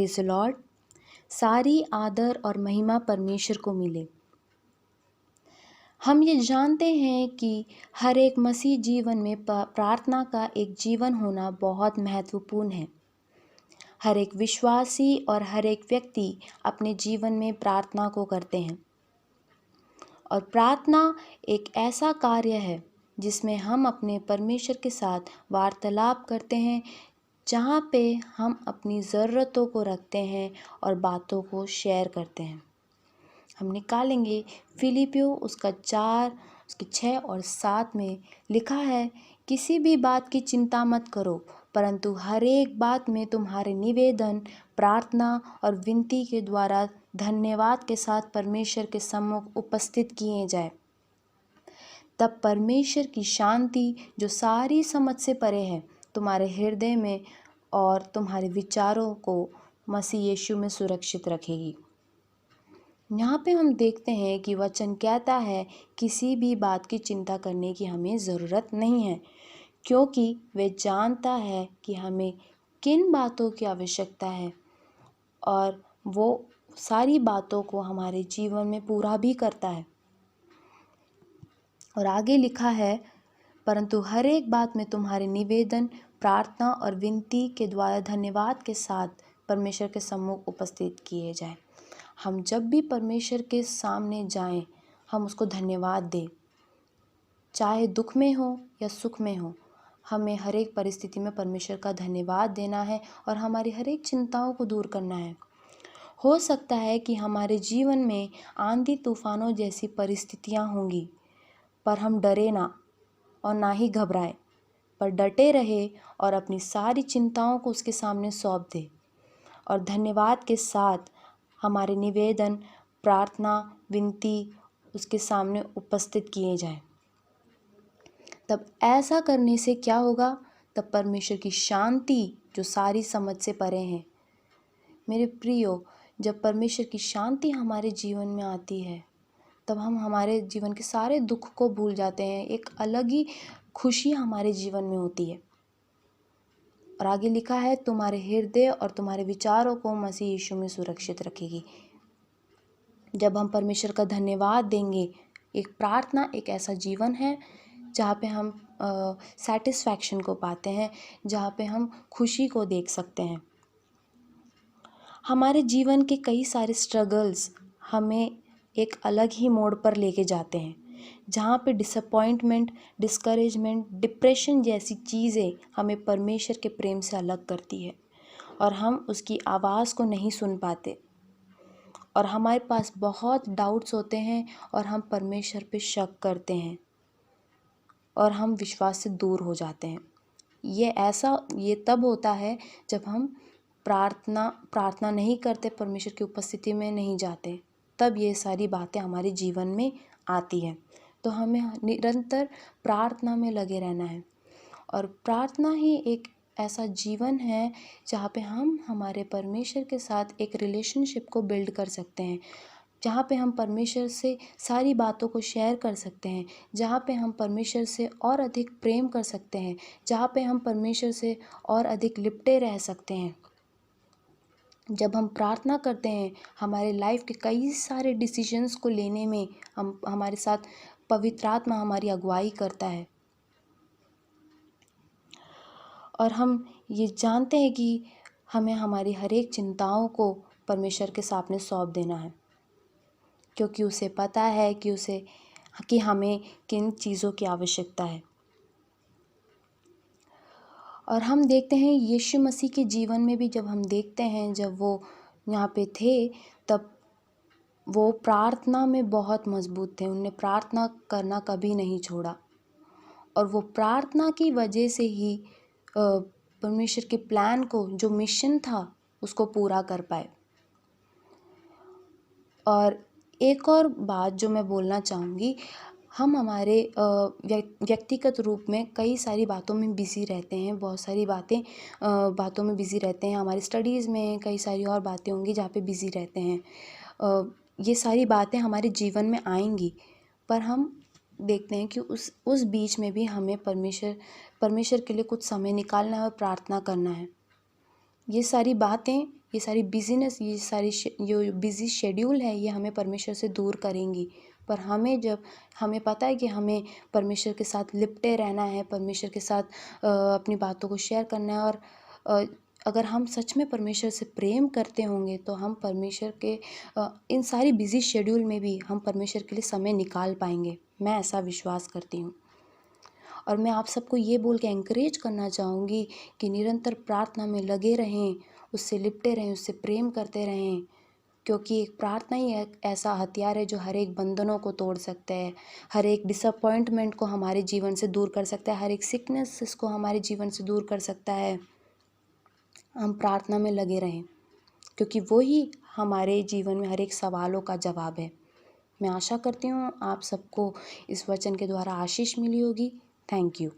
Praise the Lord. सारी आदर और महिमा परमेश्वर को मिले। हम ये जानते हैं कि हर एक मसीह जीवन में प्रार्थना का एक जीवन होना बहुत महत्वपूर्ण है। हर एक विश्वासी और हर एक व्यक्ति अपने जीवन में प्रार्थना को करते हैं और प्रार्थना एक ऐसा कार्य है जिसमें हम अपने परमेश्वर के साथ वार्तालाप करते हैं, जहाँ पे हम अपनी ज़रूरतों को रखते हैं और बातों को शेयर करते हैं। हम निकालेंगे फिलिपियों उसका 4 उसके 6 और 7 में लिखा है, किसी भी बात की चिंता मत करो, परंतु हर एक बात में तुम्हारे निवेदन, प्रार्थना और विनती के द्वारा धन्यवाद के साथ परमेश्वर के सम्मुख उपस्थित किए जाए। तब परमेश्वर की शांति जो सारी समझ से परे है तुम्हारे हृदय में और तुम्हारे विचारों को मसीह यीशु में सुरक्षित रखेगी। यहाँ पे हम देखते हैं कि वचन कहता है किसी भी बात की चिंता करने की हमें ज़रूरत नहीं है, क्योंकि वे जानता है कि हमें किन बातों की आवश्यकता है और वो सारी बातों को हमारे जीवन में पूरा भी करता है। और आगे लिखा है, परंतु हर एक बात में तुम्हारे निवेदन, प्रार्थना और विनती के द्वारा धन्यवाद के साथ परमेश्वर के सम्मुख उपस्थित किए जाएं। हम जब भी परमेश्वर के सामने जाएं, हम उसको धन्यवाद दें, चाहे दुख में हो या सुख में हो। हमें हर एक परिस्थिति में परमेश्वर का धन्यवाद देना है और हमारी हर एक चिंताओं को दूर करना है। हो सकता है कि हमारे जीवन में आंधी तूफानों जैसी परिस्थितियां होंगी, पर हम डरे ना और ना ही घबराए, पर डटे रहे और अपनी सारी चिंताओं को उसके सामने सौंप दे और धन्यवाद के साथ हमारे निवेदन, प्रार्थना, विनती उसके सामने उपस्थित किए जाएं। तब ऐसा करने से क्या होगा? तब परमेश्वर की शांति जो सारी समझ से परे है। मेरे प्रियो, जब परमेश्वर की शांति हमारे जीवन में आती है, तब हम हमारे जीवन के सारे दुख को भूल जाते हैं। एक अलग ही खुशी हमारे जीवन में होती है। और आगे लिखा है, तुम्हारे हृदय और तुम्हारे विचारों को मसीह यीशु में सुरक्षित रखेगी। जब हम परमेश्वर का धन्यवाद देंगे, एक प्रार्थना एक ऐसा जीवन है जहाँ पे हम सेटिस्फैक्शन को पाते हैं, जहाँ पे हम खुशी को देख सकते हैं। हमारे जीवन के कई सारे स्ट्रगल्स हमें एक अलग ही मोड़ पर लेके जाते हैं, जहाँ पे डिसअपॉइंटमेंट, डिस्करेजमेंट, डिप्रेशन जैसी चीज़ें हमें परमेश्वर के प्रेम से अलग करती है और हम उसकी आवाज़ को नहीं सुन पाते और हमारे पास बहुत डाउट्स होते हैं और हम परमेश्वर पे शक करते हैं और हम विश्वास से दूर हो जाते हैं। ये तब होता है जब हम प्रार्थना नहीं करते, परमेश्वर की उपस्थिति में नहीं जाते, तब ये सारी बातें हमारे जीवन में आती हैं। तो हमें निरंतर प्रार्थना में लगे रहना है और प्रार्थना ही एक ऐसा जीवन है जहाँ पे हम हमारे परमेश्वर के साथ एक रिलेशनशिप को बिल्ड कर सकते हैं, जहाँ पे हम परमेश्वर से सारी बातों को शेयर कर सकते हैं, जहाँ पे हम परमेश्वर से और अधिक प्रेम कर सकते हैं, जहाँ पे हम परमेश्वर से और अधिक लिपटे रह सकते हैं। जब हम प्रार्थना करते हैं, हमारे लाइफ के कई सारे डिसीजंस को लेने में हमारे साथ पवित्र आत्मा हमारी अगुवाई करता है और हम ये जानते हैं कि हमें हमारी हर एक चिंताओं को परमेश्वर के सामने सौंप देना है, क्योंकि उसे पता है कि हमें किन चीज़ों की आवश्यकता है। और हम देखते हैं यीशु मसीह के जीवन में भी, जब हम देखते हैं जब वो यहाँ पे थे, तब वो प्रार्थना में बहुत मजबूत थे। उन्होंने प्रार्थना करना कभी नहीं छोड़ा और वो प्रार्थना की वजह से ही परमेश्वर के प्लान को, जो मिशन था, उसको पूरा कर पाए। और एक और बात जो मैं बोलना चाहूँगी, हम हमारे व्यक्तिगत रूप में कई सारी बातों में बिज़ी रहते हैं, बहुत सारी बातों में बिज़ी रहते हैं। हमारी स्टडीज़ में कई सारी और बातें होंगी जहाँ पे बिज़ी रहते हैं। ये सारी बातें हमारे जीवन में आएंगी, पर हम देखते हैं कि उस बीच में भी हमें परमेश्वर के लिए कुछ समय निकालना है और प्रार्थना करना है। ये ये सारी बिज़ीनेस, ये सारी जो बिज़ी शेड्यूल है, ये हमें परमेश्वर से दूर करेंगी। पर हमें पता है कि हमें परमेश्वर के साथ लिपटे रहना है, परमेश्वर के साथ अपनी बातों को शेयर करना है। और अगर हम सच में परमेश्वर से प्रेम करते होंगे तो हम परमेश्वर के इन सारी बिज़ी शेड्यूल में भी हम परमेश्वर के लिए समय निकाल पाएंगे। मैं ऐसा विश्वास करती हूँ। और मैं आप सबको ये बोल के एंकरेज करना चाहूँगी कि निरंतर प्रार्थना में लगे रहें, उससे लिपटे रहें, उससे प्रेम करते रहें, क्योंकि एक प्रार्थना ही एक ऐसा हथियार है जो हर एक बंधनों को तोड़ सकता है, हर एक डिसअपॉइंटमेंट को हमारे जीवन से दूर कर सकता है, हर एक सिकनेस को हमारे जीवन से दूर कर सकता है। हम प्रार्थना में लगे रहें, क्योंकि वो ही हमारे जीवन में हर एक सवालों का जवाब है। मैं आशा करती हूँ आप सबको इस वचन के द्वारा आशीष मिली होगी। Thank you.